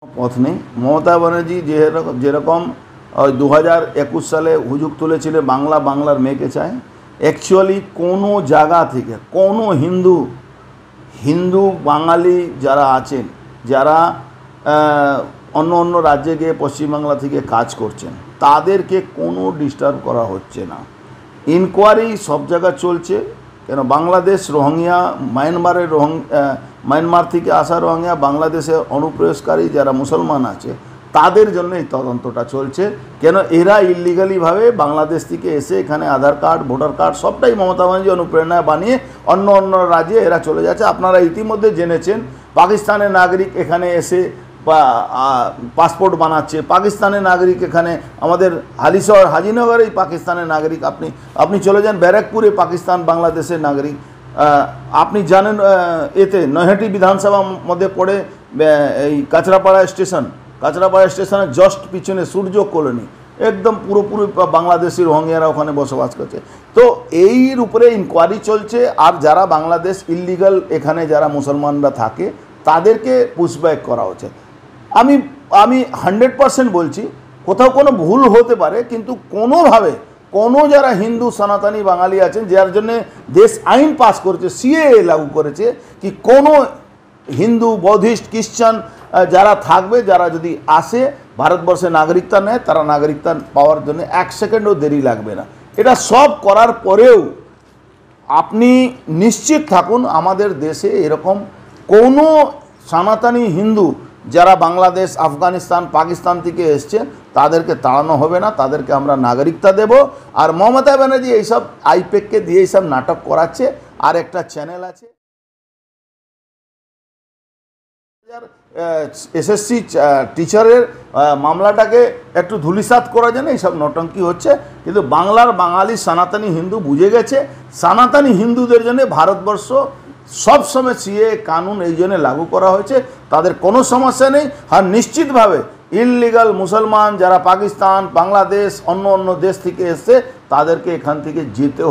পথ নেই। মমতা ব্যানার্জি যেরকম 2021 সালে হুজুগ তুলেছিলেন বাংলার মেয়েকে চায়, অ্যাকচুয়ালি কোনো জায়গা থেকে কোনো হিন্দু বাঙালি যারা আছেন, যারা অন্য রাজ্যে গিয়ে পশ্চিমবাংলা থেকে কাজ করছেন, তাদেরকে কোনো ডিস্টার্ব করা হচ্ছে না। ইনকোয়ারি সব জায়গায় চলছে। কেন বাংলাদেশ রোহিঙ্গা, মায়ানমার থেকে আসা রোহিঙ্গা বাংলাদেশে অনুপ্রবেশকারী যারা মুসলমান আছে তাদের জন্য এই তদন্তটা চলছে। কেন এরা ইলিগালিভাবে বাংলাদেশ থেকে এসে এখানে আধার কার্ড, ভোটার কার্ড সবটাই মমতা ব্যানার্জি অনুপ্রেরণায় বানিয়ে অন্য রাজ্যে এরা চলে যাচ্ছে। আপনারা ইতিমধ্যে জেনেছেন পাকিস্তানের নাগরিক এখানে এসে পাসপোর্ট বানাচ্ছে, পাকিস্তানের নাগরিক এখানে আমাদের হালিশহর হাজিনগরেই পাকিস্তানের নাগরিক, আপনি চলে যান ব্যারাকপুরে পাকিস্তান বাংলাদেশের নাগরিক। আপনি জানেন এতে নৈহাটি বিধানসভার মধ্যে পড়ে এই কাঁচরাপাড়া স্টেশনের জাস্ট পিছনে সূর্য কলোনি, একদম পুরোপুরি বাংলাদেশি রোহিঙ্গারা ওখানে বসবাস করছে। তো এর উপরে ইনকোয়ারি চলছে। আর যারা বাংলাদেশ ইলিগাল এখানে যারা মুসলমানরা থাকে তাদেরকে পুশব্যাক করা হচ্ছে। আমি 100% বলছি, কোথাও কোনো ভুল হতে পারে, কিন্তু কোনোভাবে কোনো যারা হিন্দু সনাতনী বাঙালি আছেন, যার জন্য দেশ আইন পাস করেছে, সিএএ লাগু করেছে, কি কোনো হিন্দু, বৌদ্ধিস্ট, খ্রিস্টান যারা থাকবে, যারা যদি আসে ভারতবর্ষে নাগরিকতা নেয়, তারা নাগরিকতা পাওয়ার জন্য 1 সেকেন্ডও দেরি লাগবে না। এটা সব করার পরেও আপনি নিশ্চিত থাকুন আমাদের দেশে এরকম কোনো সনাতনী হিন্দু যারা বাংলাদেশ, আফগানিস্তান, পাকিস্তান থেকে এসছে তাদেরকে তাড়ানো হবে না, তাদেরকে আমরা নাগরিকতা দেব। আর মমতা ব্যানার্জি এইসব আইপ্যাককে দিয়ে এইসব নাটক করাচ্ছে। আর একটা চ্যানেল আছে এসএসসি টিচারের মামলাটাকে একটু ধূলিসাৎ করার জন্য এইসব নটঙ্কি হচ্ছে। কিন্তু বাঙালি সনাতনী হিন্দু বুঝে গেছে, সনাতনী হিন্দুদের জন্য ভারতবর্ষ সবসময় সিএ কানুন এই জন্য লাগু করা হয়েছে, তাদের কোনো সমস্যা নেই। আর নিশ্চিতভাবে ইললিগাল মুসলমান যারা পাকিস্তান, বাংলাদেশ, অন্য দেশ থেকে এসছে তাদেরকে এখান থেকে যেতে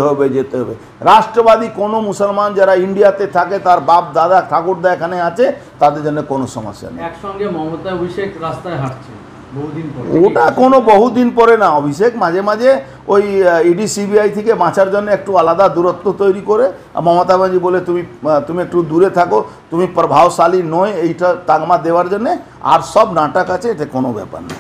হবে। রাষ্ট্রবাদী কোনো মুসলমান যারা ইন্ডিয়াতে থাকে, তার বাপ দাদা ঠাকুরদা এখানে আছে, তাদের জন্য কোনো সমস্যা নেই। একসঙ্গে মমতা অভিষেক রাস্তায় হাঁটছে বহুদিন পরে, ওটা কোনো বহুদিন পরে না। অভিষেক মাঝে মাঝে ওই ইডি সিবিআই থেকে বাঁচার জন্য একটু আলাদা দূরত্ব তৈরি করে, মমতা ব্যানার্জি বলে তুমি একটু দূরে থাকো, তুমি প্রভাবশালী নয়, এইটা তাগমা দেওয়ার জন্য। আর সব নাটক আছে, এটা কোনো ব্যাপার না।